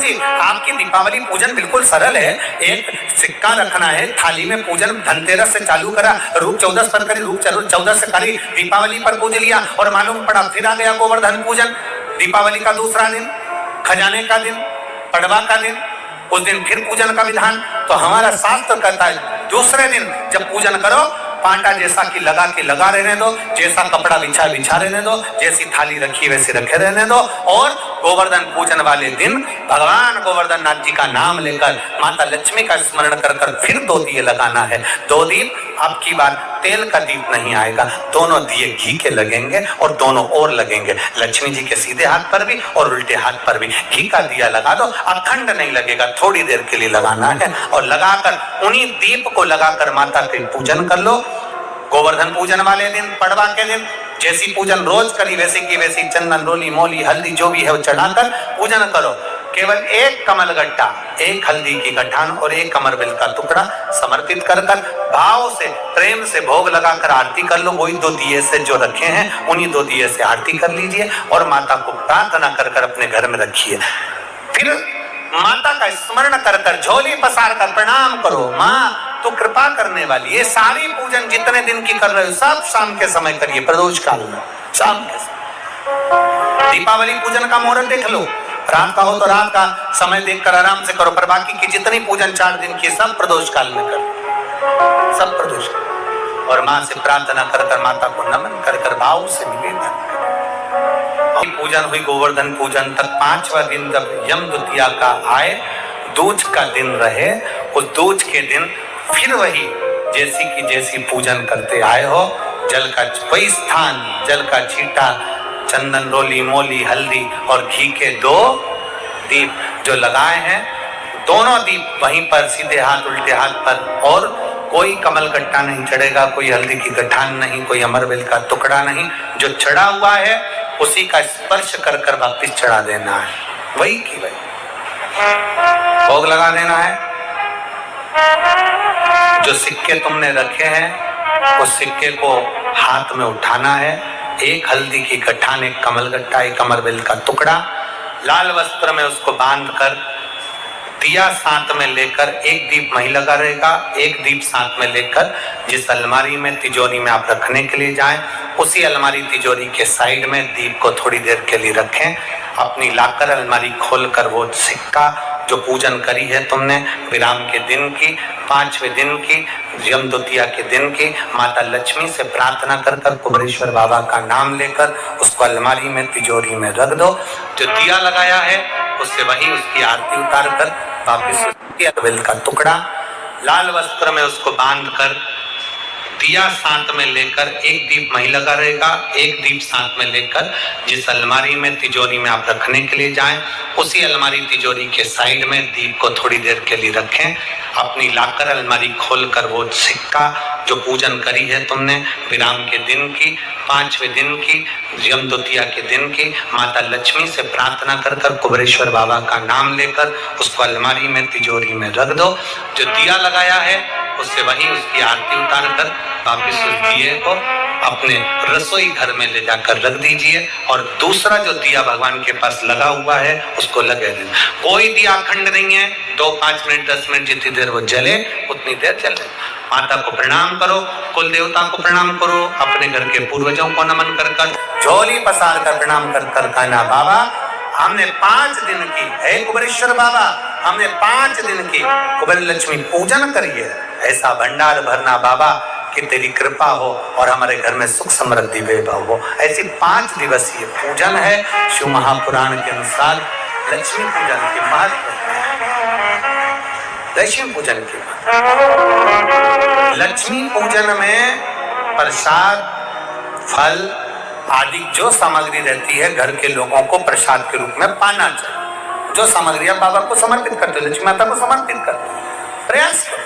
जी आपकी दीपावली पूजन बिल्कुल सरल है। एक सिक्का रखना है थाली में, पूजन धनतेरस से चालू करा, रूप 14 पर करी, रूप 14 से करी, दीपावली पर पूज लिया और मालूम पड़ा फिर आ गया गोवर्धन पूजन। दीपावली का दूसरा दिन, खजाने का दिन, पड़वा का दिन, उस दिन फिर पूजन का विधान। तो हमारा शास्त्र कहता है दूसरे दिन जब पूजन करो, पांडा जैसा कि लगा के लगा रहने दो, जैसा कपड़ा बिछा बिछा रहने दो, जैसी थाली रखी वैसे रखे रहने दो। और गोवर्धन पूजन वाले दिन भगवान गोवर्धन नाथ जी का नाम लेकर माता लक्ष्मी का स्मरण कर कर फिर 2 दिए लगाना है। 2 दीप, अब की बार तेल का दीप नहीं आएगा, दोनों दिए घी के लगेंगे और दोनों ओर लगेंगे, लक्ष्मी जी के सीधे हाथ पर भी और उल्टे हाथ पर भी। घी का दिया लगा दो, अखंड नहीं लगेगा, थोड़ी देर के लिए लगाना है और लगाकर उन्हीं दीप को लगाकर माता के पूजन कर लो। गोवर्धन पूजन वाले दिन, पड़वा के दिन जैसी पूजन रोज करी वैसी की वैसी चंदन, रोली, मोली, हल्दी जो भी है वो चढ़ाकर पूजन करो। केवल एक कमल गट्टा, एक हल्दी की गठान और एक अमरवेल का टुकड़ा समर्पित कर कर भाव से प्रेम से भोग लगाकर आरती कर लो। वही 2 दिए से जो रखे हैं उन्हीं 2 दिए से आरती कर लीजिए और माता को प्रार्थना कर कर अपने घर में रखिए। फिर माता का स्मरण कर कर झोली पसार कर प्रणाम करो, माँ तो कृपा करने वाली। ये सारी पूजन जितने दिन की कर रहे हो सब शाम के समय करिए, प्रदोष काल में शाम के समय। दीपावली पूजन का मुहूर्त देख लो, रात का हो तो रात का समय देखकर आराम से करो, पर बाकी की जितनी पूजन 4 दिन की सब प्रदोष काल में करो, सब प्रदोष। और माँ से प्रार्थना कर कर माता को नमन कर कर भाव से निवेदन पूजन हुई। गोवर्धन पूजन तक 5वां दिन जब यम द्वितीया का आए, दूज का दिन रहे, उस दूज के दिन फिर वही जैसी की जैसी पूजन करते आए हो, जल का वही स्थान, जल का छींटा, चंदन, रोली, मोली, हल्दी और घी के 2 दीप जो लगाए हैं, दोनों दीप वहीं पर सीधे हाथ उल्टे हाथ पर, और कोई कमल गट्टा नहीं चढ़ेगा, कोई हल्दी की गठान नहीं, कोई अमरवेल का टुकड़ा नहीं, जो चढ़ा हुआ है उसी का स्पर्श कर कर वापिस चढ़ा देना है, वही की वही भोग लगा देना है। जो सिक्के तुमने रखे हैं उस सिक्के को हाथ में उठाना है, एक हल्दी की गठान, एक कमल गट्टा, एक अमरवेल का टुकड़ा, लाल वस्त्र में उसको बांध कर दिया साथ में लेकर, एक दीप वहीं लगा रहेगा, एक दीप साथ में लेकर जिस अलमारी में तिजोरी में आप रखने के लिए जाएं, उसी अलमारी तिजोरी के साइड में दीप को थोड़ी देर के लिए रखें। अपनी लाकर अलमारी खोलकर वो सिक्का जो पूजन करी है तुमने विराम के दिन की, 5वें दिन की, यम द्वितीया के दिन की, माता लक्ष्मी से प्रार्थना कर कर कुबेरेश्वर बाबा का नाम लेकर उसको अलमारी में तिजोरी में रख दो। जो दिया लगाया है उससे वही उसकी आरती उतार कर वापिस अमरवेल का टुकड़ा लाल वस्त्र में उसको बांध कर दिया साथ में लेकर, एक दीप वहीं लगा रहेगा, एक दीप साथ में लेकर जिस अलमारी में तिजोरी में आप रखने के लिए जाएं, उसी अलमारी तिजोरी के साइड में दीप को थोड़ी देर के लिए रखें। अपनी लाकर अलमारी खोलकर वो सिक्का जो पूजन करी है तुमने विराम के दिन की, 5वें दिन की, यम द्वितीया के दिन की, माता लक्ष्मी से प्रार्थना कर कर कुबेरेश्वर बाबा का नाम लेकर उसको अलमारी में तिजोरी में रख दो। जो दिया लगाया है उससे वही उसकी आरती उतार कर वापिस उस दिए को अपने रसोई घर में ले जाकर रख दीजिए और दूसरा जो दिया भगवान के पास लगा हुआ है उसको लगे देना। कोई दिया अखंड नहीं है, 2, 5 मिनट 10 मिनट जितनी देर वो जले उतनी देर जले। माता को प्रणाम करो, कुल देवता को प्रणाम करो, अपने घर के पूर्वजों को नमन कर कर झोली पसार कर प्रणाम कर कर कहना, बाबा हमने 5 दिन की है कुबेरेश्वर बाबा, हमने 5 दिन की कुबेर लक्ष्मी पूजन करी है, ऐसा भंडार भरना बाबा कि तेरी कृपा हो और हमारे घर में सुख समृद्धि वैभव हो। ऐसी 5 दिवसीय पूजन है। शिव महापुराण के अनुसार लक्ष्मी पूजन के महत्व, लक्ष्मी पूजन के लक्ष्मी पूजन में प्रसाद, फल आदि जो सामग्री रहती है घर के लोगों को प्रसाद के रूप में पाना चाहिए। जो सामग्री आप बाबा को समर्पित करते हो, लक्ष्मी माता को समर्पित करते हो, प्रयास करो।